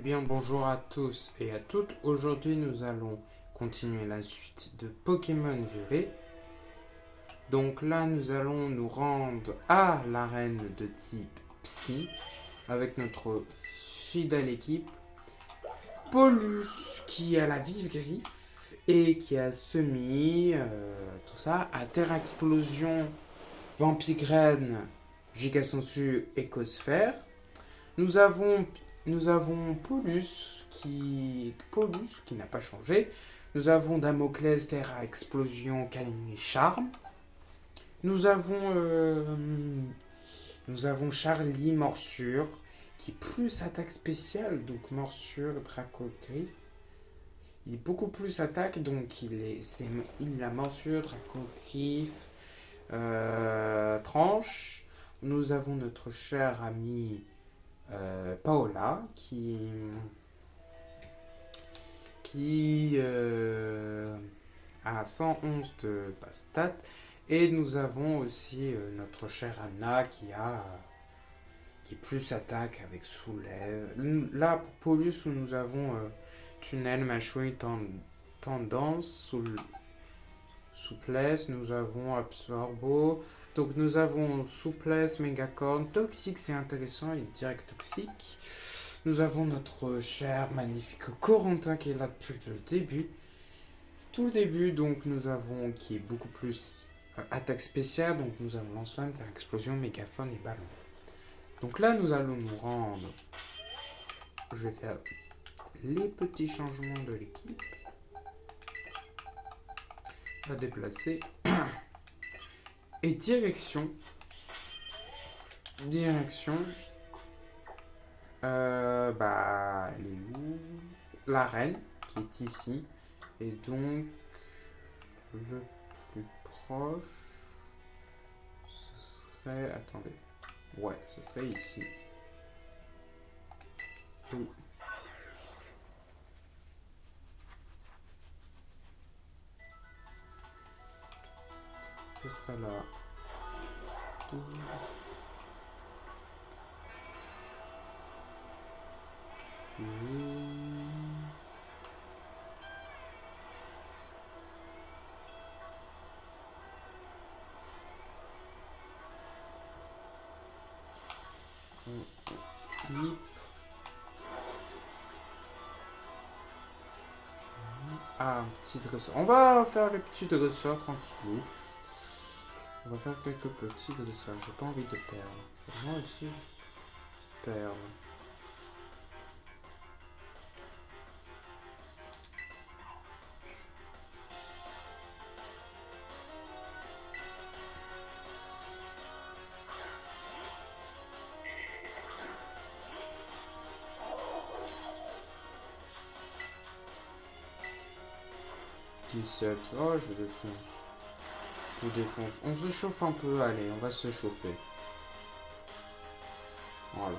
bien, bonjour à tous et à toutes. Aujourd'hui, nous allons continuer la suite de Pokémon Violet. Donc là, nous allons nous rendre à l'arène de type Psy avec notre fidèle équipe Paulus qui a la vive griffe et qui a Semi, tout ça, à Terre Explosion, Vampigraine, Gigasensu, Écosphère. Nous avons, nous avons Paulus qui n'a pas changé. Nous avons Damoclès, Terre à Explosion, Calmie, Charme. Nous avons, euh, nous avons Charlie, Morsure, qui est plus attaque spéciale, donc Morsure, Dracogriffe. Il est beaucoup plus attaque, donc il a Morsure, Dracogriffe, Tranche. Nous avons notre cher ami Paola qui a 111 de stats. Et nous avons aussi notre chère Anna qui est plus attaque avec soulève. Là, pour Paulus, où nous avons tunnel, mâchouille, tendance, souplesse, nous avons absorbo. Donc nous avons souplesse, mégacorne, toxique, c'est intéressant, il est direct toxique. Nous avons notre cher, magnifique Corentin qui est là depuis le début. Tout le début, donc nous avons qui est beaucoup plus attaque spéciale, donc nous avons lance-flamme, explosion, mégaphone et ballon. Donc là, nous allons nous rendre. Je vais faire les petits changements de l'équipe. À déplacer. Et direction. Elle est où? L'arène, qui est ici. Et donc, le plus proche, ce serait... Attendez. Ouais, ce serait ici. Oui. Ce serait là. Ah, un petit dresseur. On va faire les petits dresseurs tranquillou. On va faire quelques petits dresseurs. J'ai pas envie de perdre. Moi aussi, je perds. 17. Oh, je défonce. Je tout défonce. On se chauffe un peu. Allez, on va se chauffer. Voilà.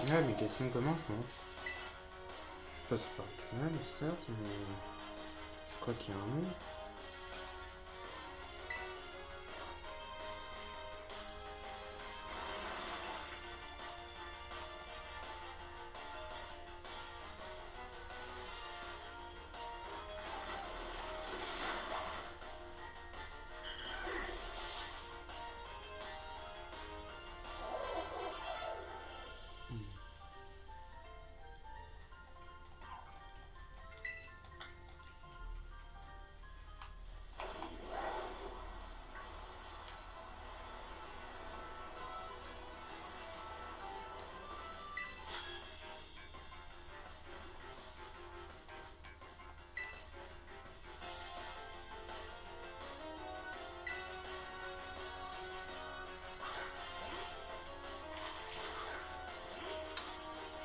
Ouais, mais question comment je monte? Je passe par le tunnel, certes, mais je crois qu'il y a un mur.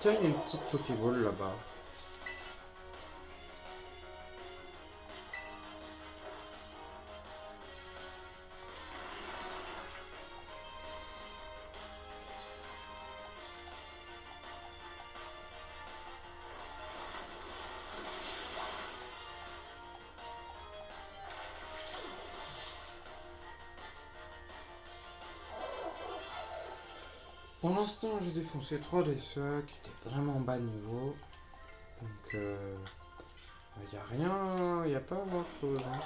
Tiens, il y a une petite Pokéball là-bas. Pour l'instant, j'ai défoncé 3 des ceux qui étaient vraiment bas niveau. Donc, y a rien, y a pas grand chose. Hein.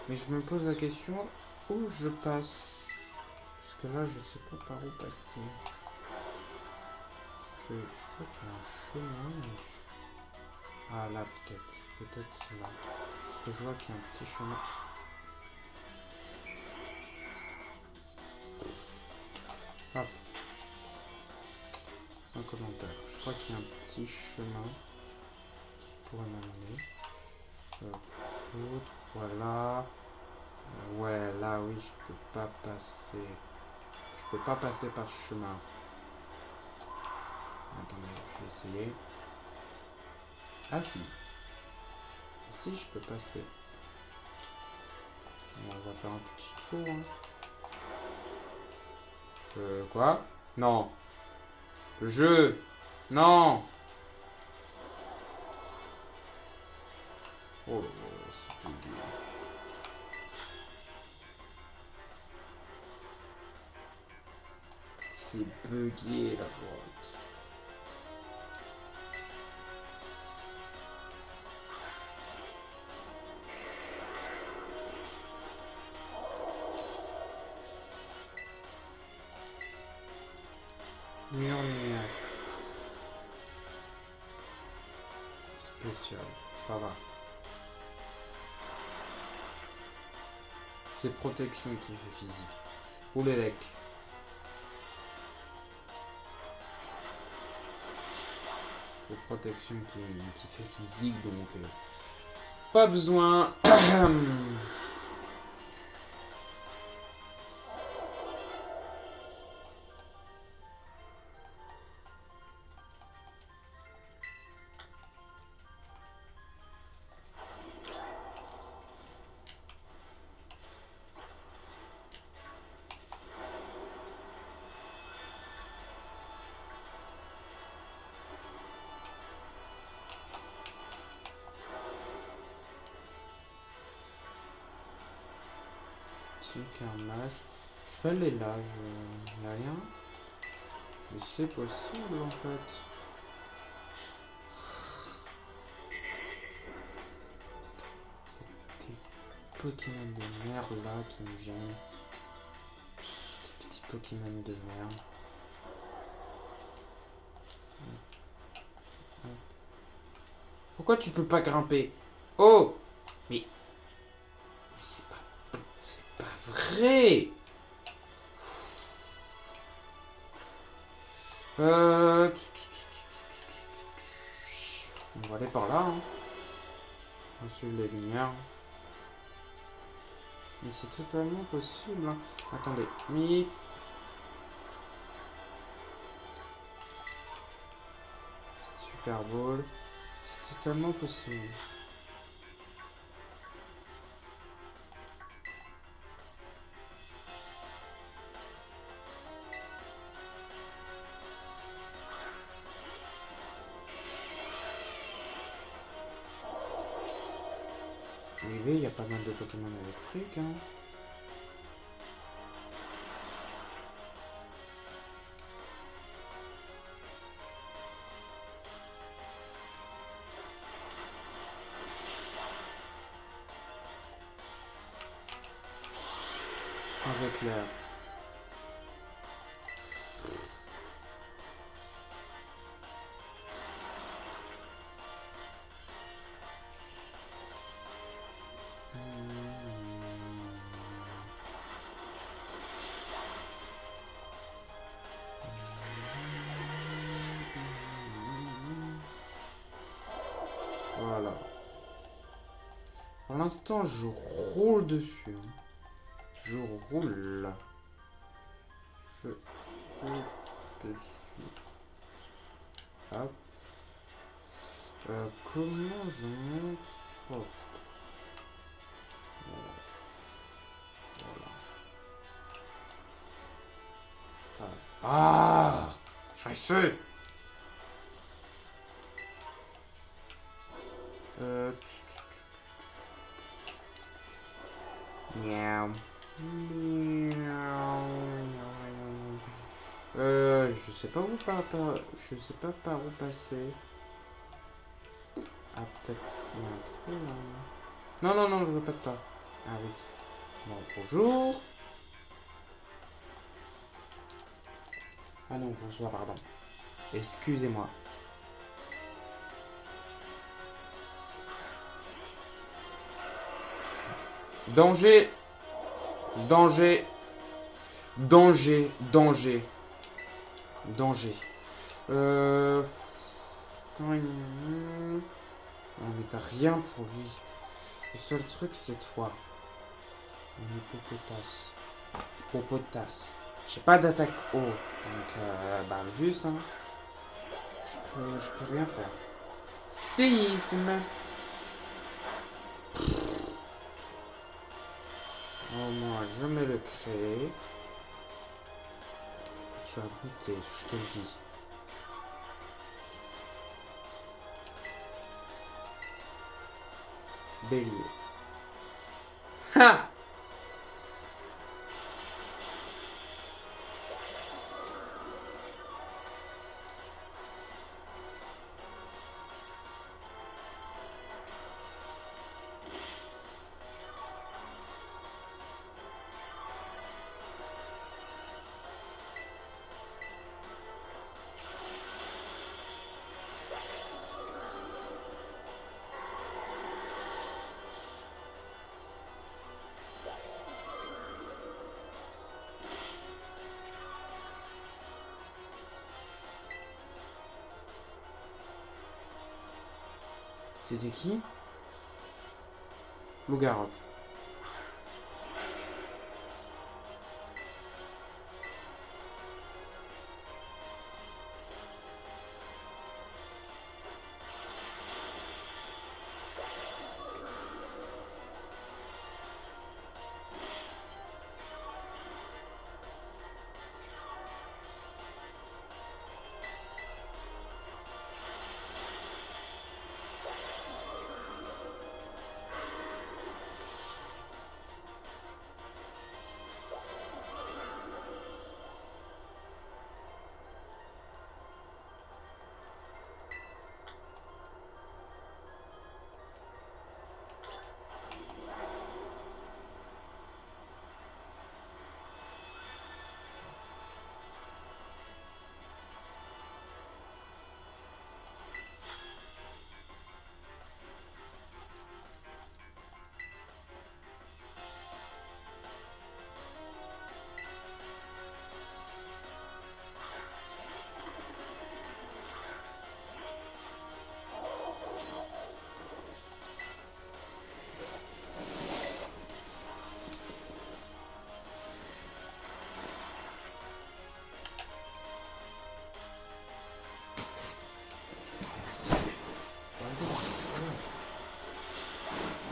Mais je me pose la question où je passe. Parce que là, je sais pas par où passer. Parce que je crois qu'il y a un chemin. Mais ah là, peut-être. Peut-être là. Parce que je vois qu'il y a un petit chemin. Ah. C'est un commentaire. Je crois qu'il y a un petit chemin qui pourrait m'amener. Poudre, voilà. Ouais, là, oui, je peux pas passer. Je peux pas passer par ce chemin. Attendez, je vais essayer. Ah si. Si, je peux passer. Bon, on va faire un petit tour. Hein. Quoi? Non. Le jeu. Non. Oh, c'est bugué. C'est bugué la boîte. Lumière. Spécial. Ça va. C'est protection qui fait physique. Pour les lecs. C'est protection qui fait physique, donc pas besoin. Carnage. Je vais aller là, y a rien. Mais c'est possible en fait. Des Pokémon de merde là qui me gênent. Des petits Pokémon de merde. Pourquoi tu peux pas grimper? Oh! Mais c'est pas vrai! On va aller par là. Hein. On va suivre les lumières. Mais c'est totalement possible. Hein. Attendez. Mip. Petite Super Bowl. C'est totalement possible. Oui, il y a pas mal de Pokémon électriques. Hein. Changer clair. Voilà. Pour l'instant, je roule dessus. Je roule. Je roule dessus. Hop. Comment je monte? Oh. Voilà. Paf. Ah, scheiße. Miaou. Je sais pas où je sais pas par où passer. Ah, peut-être il y a un trou là. Non, non, non, je veux pas de toi. Ah oui. Bon, bonjour. Ah non, bonsoir, pardon. Excusez-moi. Danger. Danger. Danger. Danger. Danger. Comment il... Ah, mais t'as rien pour lui. Le seul truc, c'est toi. Un hippopotas. Hippopotas. J'ai pas d'attaque haut. Donc, bah, vu ça, je peux rien faire. Séisme. Au moins, je me le crée. Tu as goûté, je te le dis. Bélier. Ha! C'était qui? Loup-garou.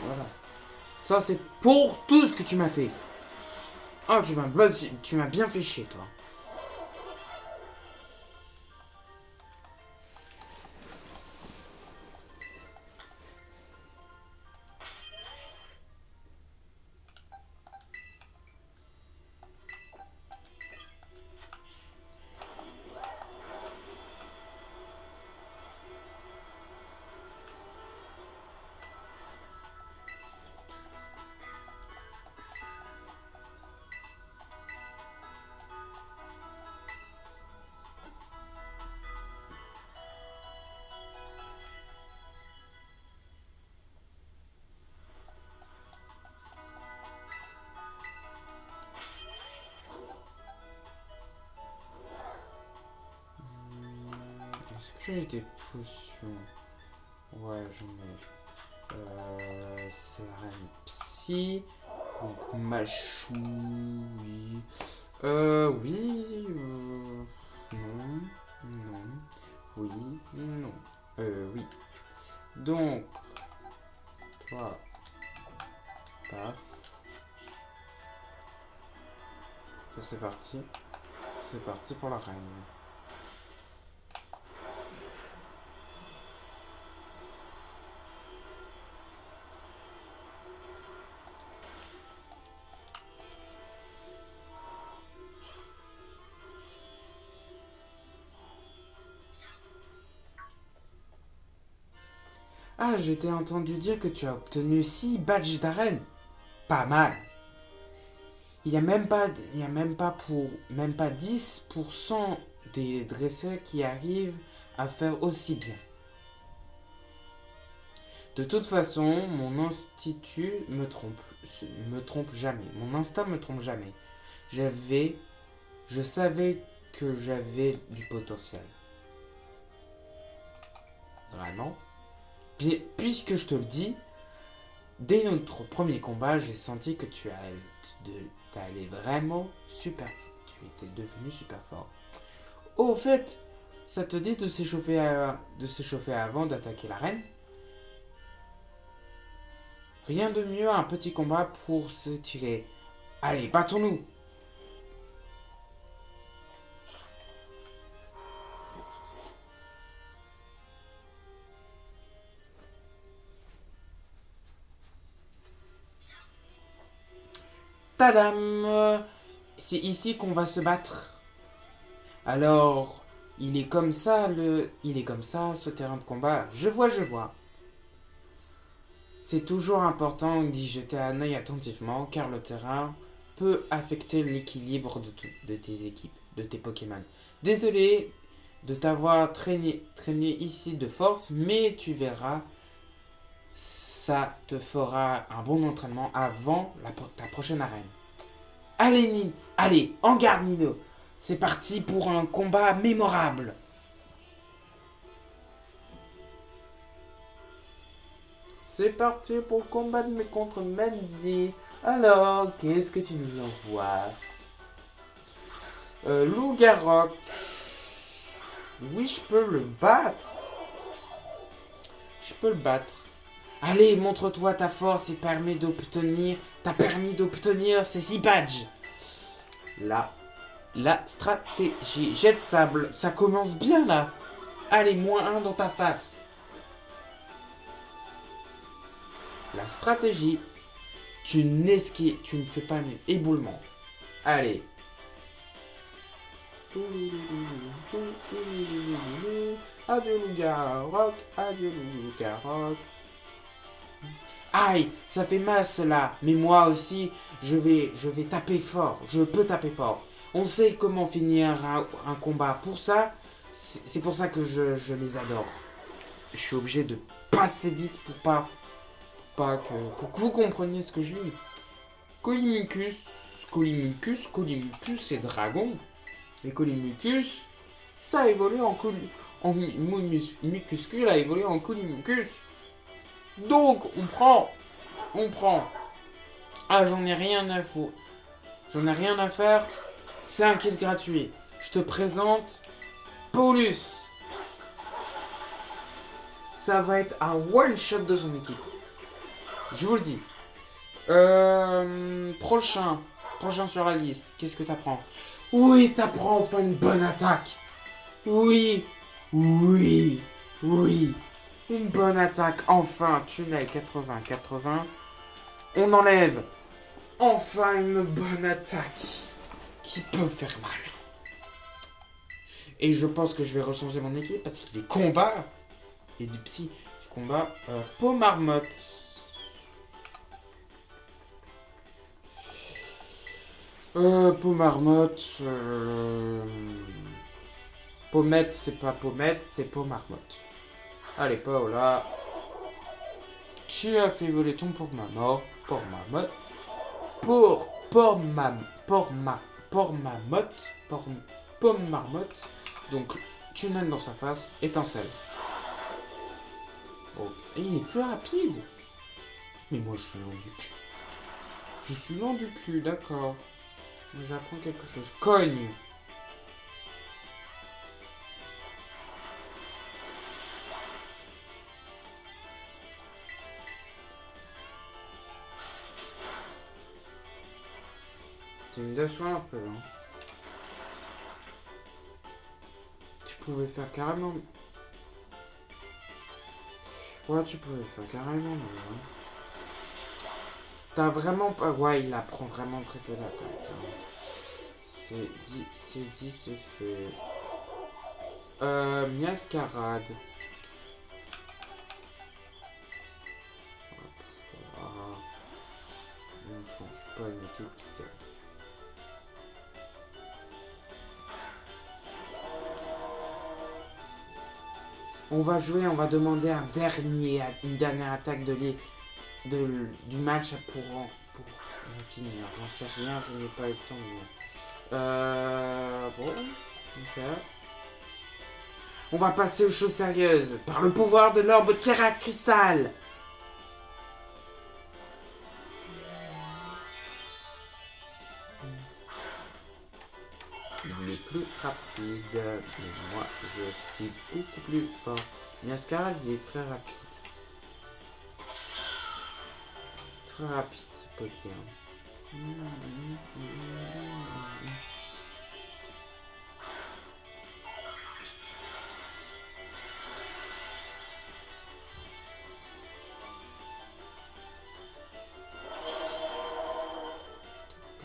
Voilà. Ça, c'est pour tout ce que tu m'as fait. Oh, tu m'as bien fait chier, toi. Est-ce que j'ai des potions? Ouais, j'en ai. C'est la reine psy. Donc, Machou, oui. Oui. Non. Non. Oui, non. Oui. Donc, toi, paf. Et c'est parti. C'est parti pour la reine. Ah, je t'ai entendu dire que tu as obtenu 6 badges d'arène. Pas mal. Il y a même pas 10% des dresseurs qui arrivent à faire aussi bien. De toute façon, mon institut me trompe jamais. Mon instinct me trompe jamais. Je savais que j'avais du potentiel. Vraiment. Puisque je te le dis, dès notre premier combat, j'ai senti que t'allais vraiment super fort. Tu étais devenu super fort. Au fait, ça te dit de s'échauffer avant d'attaquer l'arène? Rien de mieux un petit combat pour se tirer. Allez, battons-nous! Tadam! C'est ici qu'on va se battre. Alors, il est comme ça, ce terrain de combat. Je vois. C'est toujours important d'y jeter un œil attentivement, car le terrain peut affecter l'équilibre de tes équipes, de tes Pokémon. Désolé de t'avoir traîné ici de force, mais tu verras, ça te fera un bon entraînement avant ta prochaine arène. Allez, en garde Nino. C'est parti pour un combat mémorable. C'est parti pour combattre contre Menzi. Alors, qu'est-ce que tu nous envoies? Loup-Garok. Oui, je peux le battre. Allez, montre-toi ta force et t'as permis d'obtenir ces 6 badges. La stratégie. Jet de sable, ça commence bien là. Allez, -1 dans ta face. La stratégie. Tu ne fais pas un éboulement. Allez. Adieu Loup-Garok, adieu Loup-Garok. Aïe, ça fait mal cela. Mais moi aussi, je vais taper fort. Je peux taper fort. On sait comment finir un combat. Pour ça, c'est pour ça que je les adore. Je suis obligé de passer vite pour que vous compreniez ce que je lis. Colimucus, c'est dragon. Et Colimucus, ça a évolué en Mucuscule a évolué en Colimucus. Donc, on prend. Ah, j'en ai rien à faire. C'est un kill gratuit. Je te présente Paulus. Ça va être un one-shot de son équipe. Je vous le dis. Prochain sur la liste. Qu'est-ce que t'apprends? Oui, t'apprends enfin une bonne attaque. Oui. Une bonne attaque, enfin, tunnel 80-80. On enlève enfin une bonne attaque qui peut faire mal. Et je pense que je vais rechanger mon équipe parce qu'il est combat et du psy. Du combat Pomarmotte. Pomarmotte. Pommette, c'est pas Pommette, c'est Pomarmotte. Allez, Paola. Tu as fait voler ton Pomarmotte. Pomarmotte. Donc, tunnel dans sa face, étincelle. Oh. Et il est plus rapide. Mais moi, je suis lent du cul. D'accord. J'apprends quelque chose. Cogne. Tu me déçois un peu, hein. Tu pouvais faire carrément... Ouais, tu pouvais faire carrément mieux, hein. T'as vraiment pas... Ouais, il apprend vraiment très peu d'attaque, hein. C'est dit, c'est fait. Miascarade. Ah, on ne change pas une équipe qui gagne. On va jouer, on va demander une dernière attaque du match pour finir. J'en sais rien, je n'ai pas eu le temps de... Bon, ok. On va passer aux choses sérieuses. Par le pouvoir de l'orbe Terra Cristal. Il est plus rapide, mais moi je suis beaucoup plus fort. Miascarade, il est très rapide. Très rapide ce Pokémon.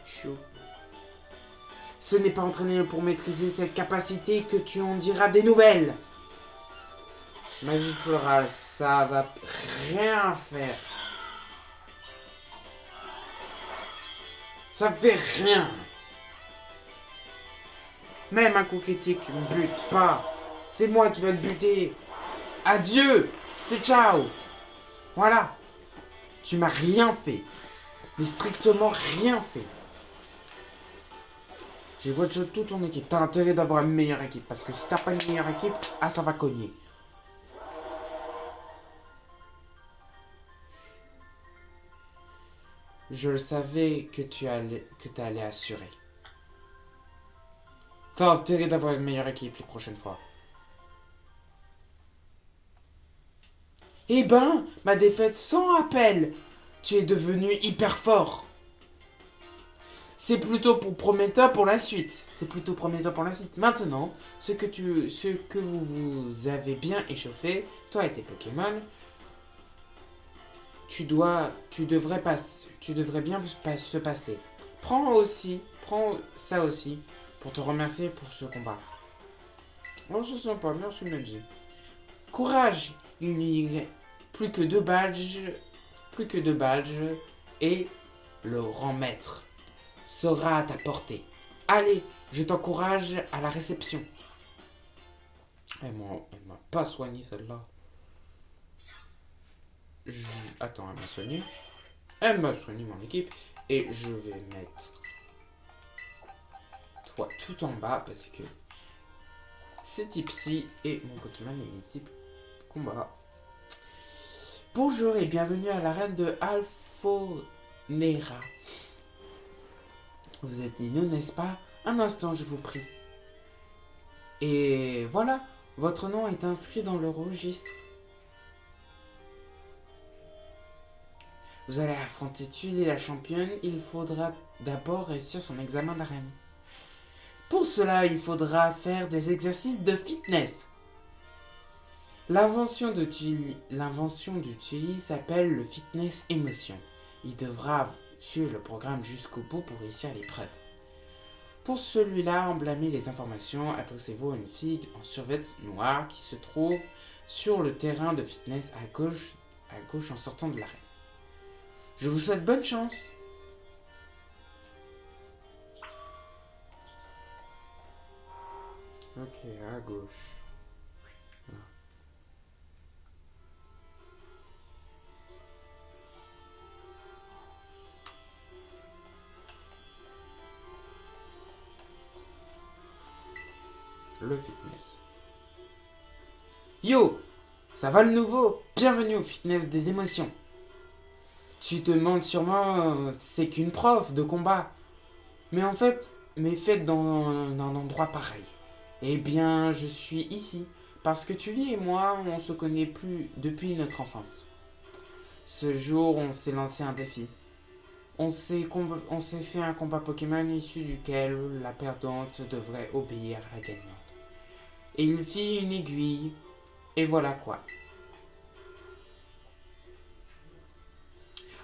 Chaud. Ce n'est pas entraîné pour maîtriser cette capacité que tu en diras des nouvelles. Magie florale, ça va rien faire. Ça fait rien. Même un coup critique, tu me butes pas. C'est moi qui vais le buter. Adieu. C'est ciao. Voilà. Tu m'as rien fait. Mais strictement rien fait. J'ai watché toute ton équipe. T'as intérêt d'avoir une meilleure équipe. Parce que si t'as pas une meilleure équipe, ah ça va cogner. Je le savais que t'allais assurer. T'as intérêt d'avoir une meilleure équipe les prochaines fois. Eh ben, ma défaite sans appel. Tu es devenu hyper fort. C'est plutôt prometteur pour la suite. Maintenant, ce que vous avez bien échauffé, toi et tes Pokémon, tu devrais bien se passer. Prends ça aussi, pour te remercier pour ce combat. Oh, c'est sympa, merci Medji. Courage, il y a plus que deux badges, et le grand maître sera à ta portée. Allez, je t'encourage à la réception. Elle m'a pas soigné celle-là. Attends, elle m'a soigné. Elle m'a soigné mon équipe. Et je vais mettre toi tout en bas parce que c'est type psy et mon Pokémon est type combat. Bonjour et bienvenue à l'arène de Alfonera. Vous êtes Nino, n'est-ce pas? Un instant, je vous prie. Et voilà, votre nom est inscrit dans le registre. Vous allez affronter Tully la championne, il faudra d'abord réussir son examen d'arène. Pour cela, il faudra faire des exercices de fitness. L'invention du Tully s'appelle le fitness émotion. Il devra suivre le programme jusqu'au bout pour réussir l'épreuve. Pour celui-là, blâmez les informations, adressez-vous à une fille en survêt noir qui se trouve sur le terrain de fitness à gauche en sortant de l'arène. Je vous souhaite bonne chance. Ok, à gauche. Voilà. Le fitness. Yo, ça va le nouveau? Bienvenue au fitness des émotions. Tu te demandes sûrement, c'est qu'une prof de combat. Mais en fait, faites dans un endroit pareil. Eh bien, je suis ici parce que Tully et moi, on se connaît plus depuis notre enfance. Ce jour, on s'est lancé un défi. On s'est fait un combat Pokémon issu duquel la perdante devrait obéir à la gagnante. Et il fit une aiguille, et voilà quoi.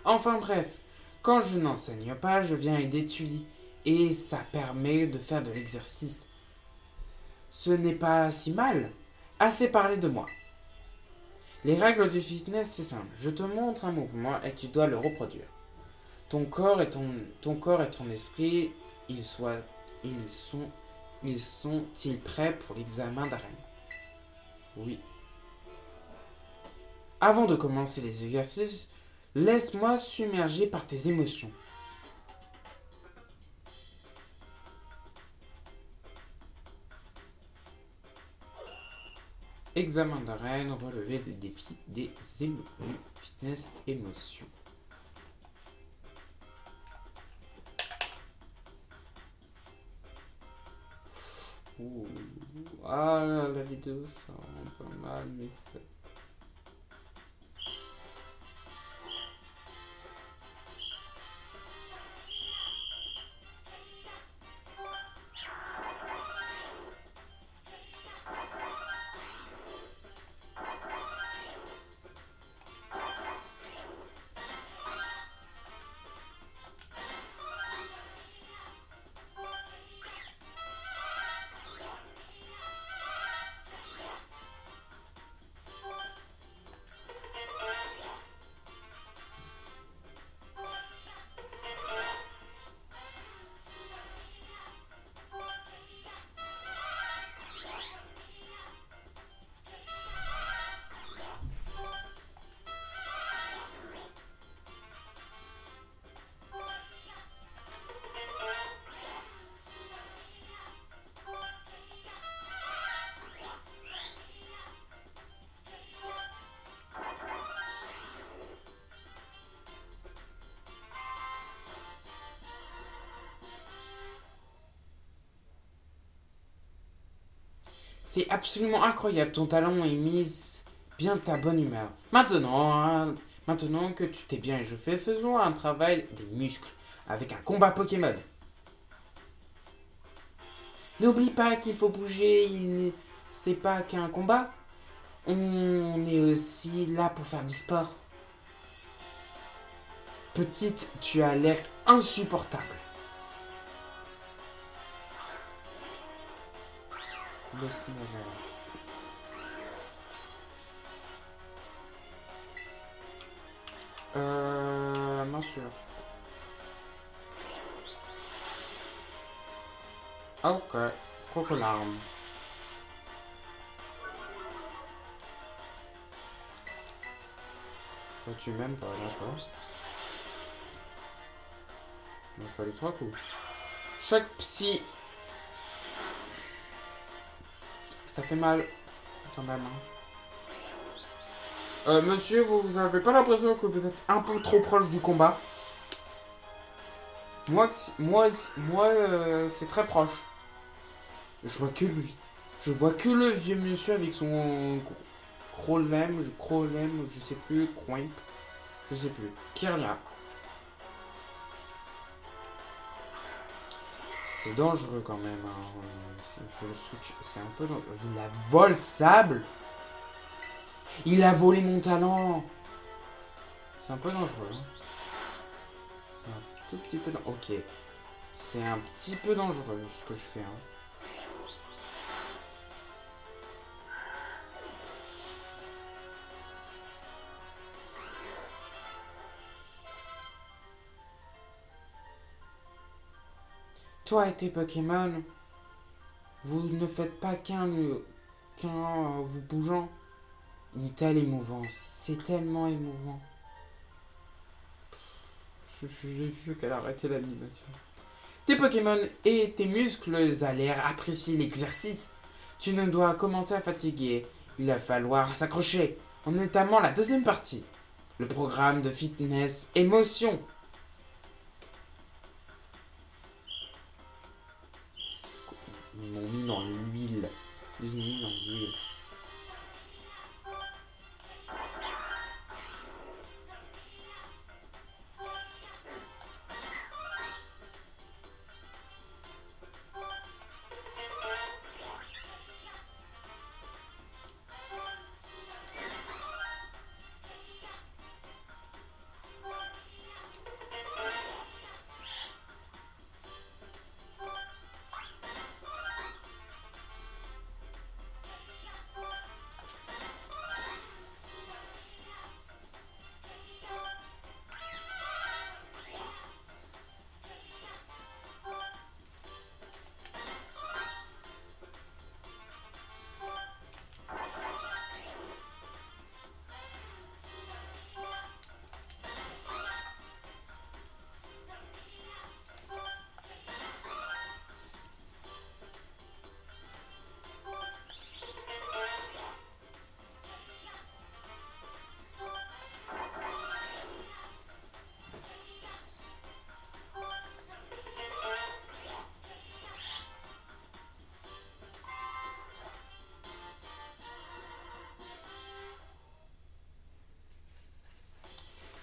Enfin bref, quand je n'enseigne pas, je viens aider Tully, et ça permet de faire de l'exercice. Ce n'est pas si mal. Assez parlé de moi. Les règles du fitness, c'est simple. Je te montre un mouvement et tu dois le reproduire. Ton corps et ton esprit, ils sont-ils prêts pour l'examen d'arène? Oui. Avant de commencer les exercices, laisse-moi submerger par tes émotions. Examen d'arène, relever des défis du fitness émotion. Ouh. Ah, la vidéo, ça rend pas mal, mais c'est... C'est absolument incroyable, ton talent est mise bien ta bonne humeur. Maintenant que tu t'es bien échauffé, faisons un travail des muscles avec un combat Pokémon. N'oublie pas qu'il faut bouger, c'est pas qu'un combat. On est aussi là pour faire du sport. Petite, tu as l'air insupportable. Laisse-moi voir. Bien sûr. Ok, crocodile. Toi, tu m'aimes pas, d'accord. Il m'a fallu 3 coups. Choc psy. Ça fait mal, quand même. Monsieur, vous avez pas l'impression que vous êtes un peu trop proche du combat? Moi, c'est très proche. Je vois que lui. Je vois que le vieux monsieur avec son Crolem, je sais plus, Crump, je sais plus. Kirlia. C'est dangereux quand même. Hein. Je switch. C'est un peu dangereux. Il a volé sable. Il a volé mon talent. C'est un peu dangereux. Hein. C'est un tout petit peu dangereux. Ok. C'est un petit peu dangereux ce que je fais. Hein. Toi et tes Pokémon, vous ne faites pas qu'un vous bougeant. Une telle émouvance. C'est tellement émouvant. J'ai vu qu'elle a arrêté l'animation. Tes Pokémon et tes muscles a l'air apprécier l'exercice. Tu ne dois commencer à fatiguer. Il va falloir s'accrocher. En notamment la deuxième partie. Le programme de fitness émotion. Ils m'ont mis dans l'huile. Ils m'ont mis dans l'huile.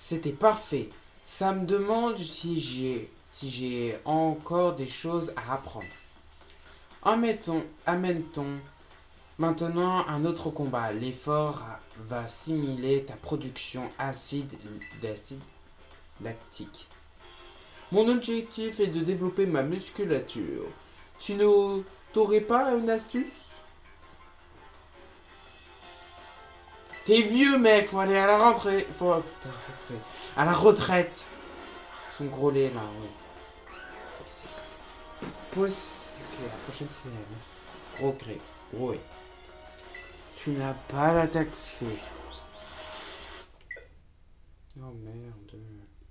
C'était parfait. Ça me demande si j'ai encore des choses à apprendre. Amène-t-on maintenant un autre combat. L'effort va simuler ta production d'acide lactique. Mon objectif est de développer ma musculature. T'aurais pas une astuce? T'es vieux, mec, faut aller à la rentrée. À la retraite. Son gros lait, là, oui. C'est possible que la prochaine scène. Gros gré. Gros et. Tu n'as pas l'attaque fait. Oh merde.